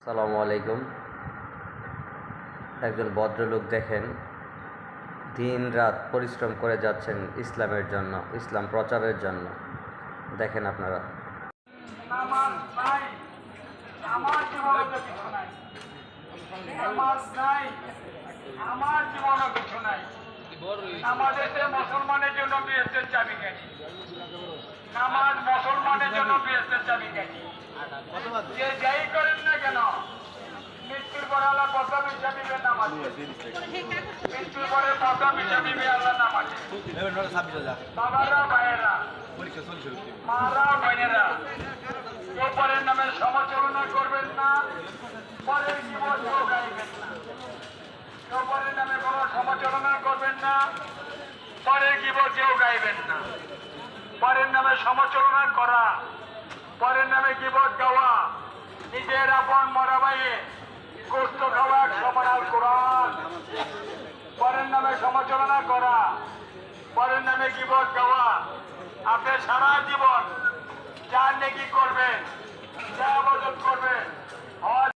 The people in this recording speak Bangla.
আসসালামু আলাইকুম। একজন ভদ্রলোক দেখেন দিন রাত পরিশ্রম করে যাচ্ছেন ইসলামের জন্য, ইসলাম প্রচারের জন্য। দেখেন আপনারা। নামাজ নাই, আমার জীবনে তো কিছু নাই। নামাজ নাই, আমার জীবনে কিছু নাই। আমাদের মুসলমানের জন্য বেহেশতের চাবিকাঠি। নামাজ মুসলমানের জন্য বেহেশতের চাবিকাঠি। যে যাই করেন না কেন, মৃত্যুর পরে আল্লাহ প্রথম হিসাব দিবে নামাজ। মৃত্যুর পরে প্রথম হিসাব দিবে আল্লাহ নামাজ। বাবারা ভাইয়েরা, মারা বোনেরা, কেউ পরের নামে সমালোচনা করবেন না, পরের জীবন গাইবেন না। কেউ পরের নামে কোনো সমালোচনা করবেন না, পরের জীবন কেউ গাইবেন না। পরের নামে সমালোচনা করা, পরের নামে গীবত গাওয়া, নিজের আপন মরা ভাইয়ে গোস্ত খাওয়া সমানাল কোরআন। পরের নামে সমালোচনা করা, পরের নামে গীবত গাওয়া, আপনি সারা জীবন যা নেকি করবেন